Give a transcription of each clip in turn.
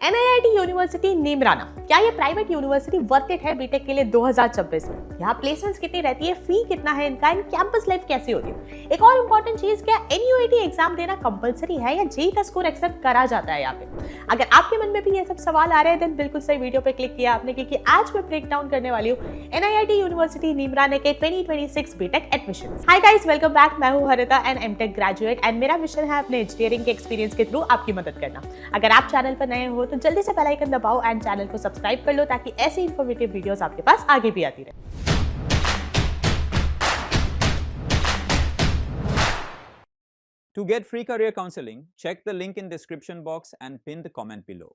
NIIT university Neemrana, क्या ये private university worth it है बीटेक के लिए 2026 में? यहाँ प्लेसमेंट्स कितनी रहती है, फी कितना है इनका, इन कैंपस लाइफ कैसी होती है? एक और इंपॉर्टेंट चीज, क्या NUET एग्जाम देना कंपलसरी है या जेईई का स्कोर एक्सेप्ट करा जाता है यहाँ पे? अगर आपके मन में भी ये सब सवाल आ रहे हैं, देन बिल्कुल सही वीडियो पे क्लिक किया आपने, क्योंकि आज मैं ब्रेक डाउन करने वाली हूँ NIIT यूनिवर्सिटी नीमराना के 2026 BTech admission. Hi guys, welcome back. मैं हूँ Harita and MTech graduate and मेरा मिशन है अपने इंजीनियरिंग के एक्सपीरियंस के थ्रू आपकी मदद करना। अगर आप चैनल पर नए हो तो जल्दी से बेल आइकन दबाओ एंड चैनल को सब्सक्राइब कर लो, ताकि ऐसी इंफॉर्मेटिव वीडियोस आपके पास आगे भी आती रहे। To get free career counseling, check the link in description box and pin the comment below.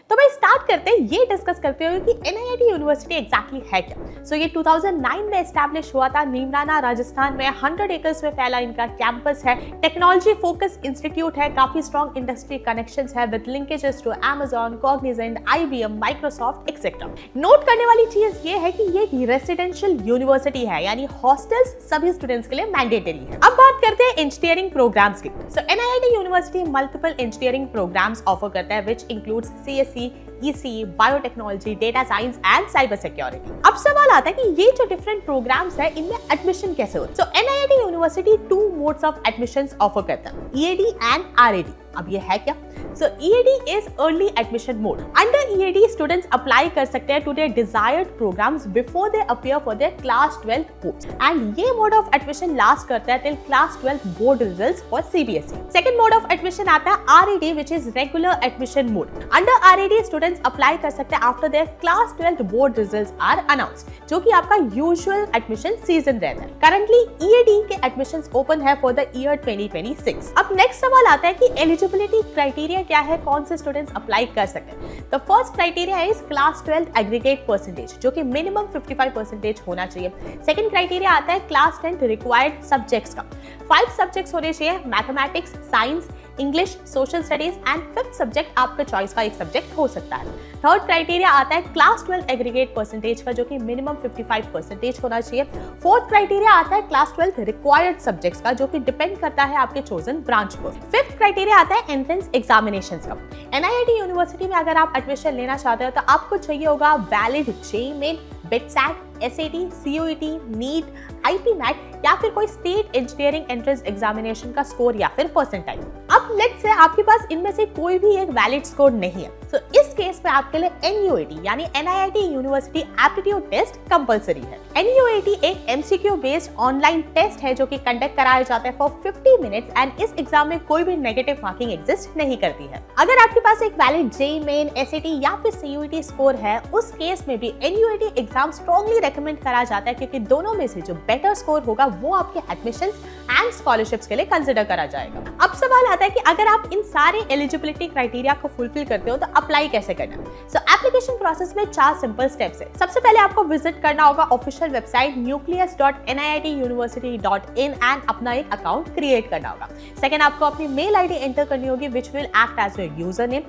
तो भाई स्टार्ट करते हैं ये डिस्कस करते हुए कि NIIT यूनिवर्सिटी एग्जैक्टली है क्या। सो ये 2009 में एस्टैब्लिश हुआ था नीमराना राजस्थान में। 100 एकर्स में फैला इनका कैंपस है। टेक्नोलॉजी फोकस इंस्टीट्यूट है, काफी स्ट्रॉन्ग इंडस्ट्री कनेक्शंस है with linkages to Amazon, Cognizant, IBM, Microsoft etcetera. नोट करने वाली चीज ये है कि ये रेसिडेंशियल यूनिवर्सिटी है, यानी हॉस्टल्स सभी स्टूडेंट्स के लिए मैंडेटरी है। अब बात करते हैं इंजीनियरिंग प्रोग्राम्स की। So NIIT university multiple engineering programmes offer करता है, which includes CSE, ECE, biotechnology, data science and cyber security. अब सवाल आता है कि ये जो डिफरेंट प्रोग्राम्स है, इनमें एडमिशन कैसे होता है? सो NIIT university 2 modes of admissions offer करता है, EAD एंड RAD। अब ये है क्या? So EAD is early admission mode. Under EAD, students apply कर सकते हैं to their desired programs before they appear for their class 12 boards. And ये mode of admission last करता है till class 12 board results for CBSE. Second mode of admission आता है RAD, which is regular admission mode. Under RAD, students apply कर सकते हैं after their class 12 board results are announced, जो कि आपका usual admission season रहता है। Currently EAD के admissions open है for the year 2026. अब next सवाल आता है कि eligibility criteria क्या है, कौन से स्टूडेंट्स अप्लाई कर सकते हैं? The first criteria is class 12 aggregate percentage, जो कि मिनिमम 55% होना चाहिए। सेकंड क्राइटेरिया आता है क्लास 10 रिक्वायर्ड सब्जेक्ट्स का। 5 सब्जेक्ट्स होने चाहिए, mathematics, science, English, social studies and 5th subject आपके चॉइस का एक सब्जेक्ट हो सकता है। थर्ड क्राइटेरिया आता है क्लास 12 एग्रीगेट परसेंटेज का, जो कि मिनिमम 55% होना चाहिए। फोर्थ क्राइटेरिया आता है क्लास 12 रिक्वायर्ड सब्जेक्ट्स का, जो कि डिपेंड करता है आपके चोजन ब्रांच पर। फिफ्थ क्राइटेरिया आता है एंट्रेंस एग्जामिनेशंस का। NIIT यूनिवर्सिटी में अगर आप एडमिशन लेना चाहते हो तो आपको चाहिए होगा valid JEE Main, BITSAT, SAT, CUET, NEET, IP MAT या फिर कोई स्टेट इंजीनियरिंग एंट्रेंस एग्जामिनेशन का स्कोर या फिर परसेंटाइल। अब लेट्स से आपके पास इनमें से कोई भी एक वैलिड स्कोर नहीं है, तो इस केस में आपके लिए NUET यानी NIIT university aptitude test compulsory है। NUET एक MCQ बेस्ड ऑनलाइन टेस्ट है, जो कि कंडक्ट कराया जाता है फॉर 50 मिनट्स एंड इस एग्जाम में कोई भी नेगेटिव मार्किंग एग्जिस्ट नहीं करती है। अगर आपके पास एक वैलिड JEE मेन, SAT या फिर CUET स्कोर है, उस केस में भी NUET एग्जाम स्ट्रॉन्गली रेकमेंड करा जाता है, क्योंकि दोनों में से जो बेटर स्कोर होगा वो आपके एडमिशंस एंड स्कॉलरशिप्स के लिए कंसिडर करा जाएगा। अब सवाल आता है कि अगर आप इन सारे एलिजिबिलिटी क्राइटेरिया को फुलफिल करते हो तो अप्लाई कैसे करना है? सो एप्लीकेशन प्रोसेस में 4 सिंपल स्टेप्स है। सबसे पहले आपको विजिट करना होगा ऑफिशियल वेबसाइट nucleus.nituniversity.in एंड अपना एक अकाउंट क्रिएट करना होगा। सेकंड, आपको अपनी मेल आईडी एंटर करनी होगी, which will act as your username.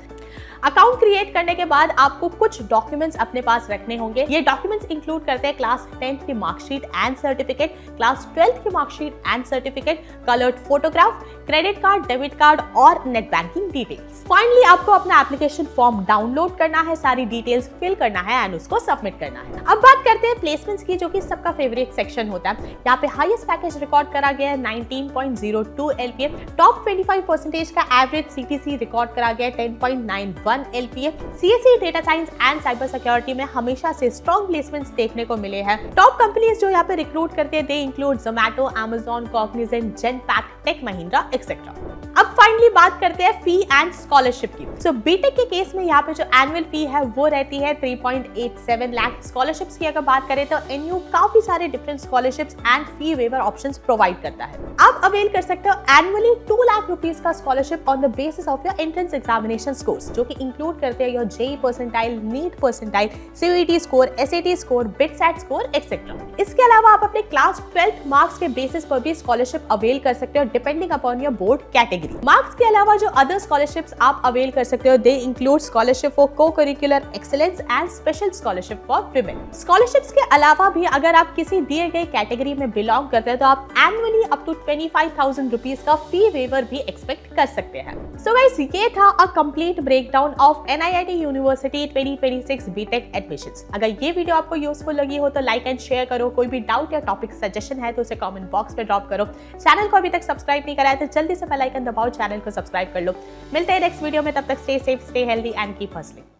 Account create करने के बाद आपको कुछ डॉक्यूमेंट्स अपने पास रखने होंगे। ये डॉक्यूमेंट्स इंक्लूड करते हैं क्लास 10th की marksheet and certificate, class 12th की marksheet and certificate, coloured photograph, credit card, debit card और नेट बैंकिंग डिटेल्स। फाइनली आपको अपना एप्लीकेशन फॉर्म डाउनलोड करना है, सारी डिटेल्स फिल करना है एंड उसको सबमिट करना है। अब बात करते हैं प्लेसमेंट्स की, जो कि सबका फेवरेट सेक्शन होता है। यहाँ पे हाईएस्ट पैकेज रिकॉर्ड करा गया है 19.02 LPA, टॉप 25% का एवरेज CTC रिकॉर्ड करा गया है 10.91 LPA। CSE, data science and cyber security में हमेशा से स्ट्रॉन्ग प्लेसमेंट्स देखने को मिले हैं। टॉप कंपनीज जो यहाँ पे रिक्रूट करते हैं, they include Zomato, Amazon, Cognizant, Genpact, Tech Mahindra etcetera. अब फाइनली बात करते हैं फी एंड स्कॉलरशिप की। सो बीटेक के केस में यहाँ पे जो एनुअल फी है वो रहती है 3.87 लाख। स्कॉलरशिप्स की अगर बात करें तो NU काफी सारे different scholarships and fee waiver options provide करता है। आप अवेल कर सकते हो एनुअली 2 लाख रुपीस का scholarship on the basis of your entrance examination scores, जो कि इंक्लूड करते हैं your JEE percentile, NEET percentile, CUET score, SAT score, BITSAT score etcetera. इसके अलावा आप अपने क्लास 12th मार्क्स के बेसिस पर भी स्कॉलरशिप अवेल कर सकते हो, डिपेंडिंग अपॉन योर हैं बोर्ड कैटेगरी। मार्क्स के अलावा जो अदर स्कॉलरशिप्स आप अवेल कर सकते हो दे इंक्लूड स्कॉलरशिप फॉर को curricular excellence and special scholarship for women. Scholarships के अलावा भी अगर आप किसी दिए गए कैटेगरी में बिलोंग करते हैं तो आप एनुअली अप टू 25,000 रुपीज का फी वेवर भी एक्सपेक्ट कर सकते हैं। सो गाइस, ये था a complete breakdown of NIIT university 2026 BTech admissions. अगर ये वीडियो आपको यूजफुल लगी हो तो लाइक एंड शेयर करो। कोई भी डाउट या टॉपिक सजेशन है तो उसे कमेंट बॉक्स में ड्रॉप करो। चैनल को अभी तक सब्सक्राइब नहीं करा है तो जल्दी से बेल आइकन दबाओ, चैनल को सब्सक्राइब कर लो। मिलते हैं नेक्स्ट वीडियो में, तब तक stay safe, stay healthy and keep hustling.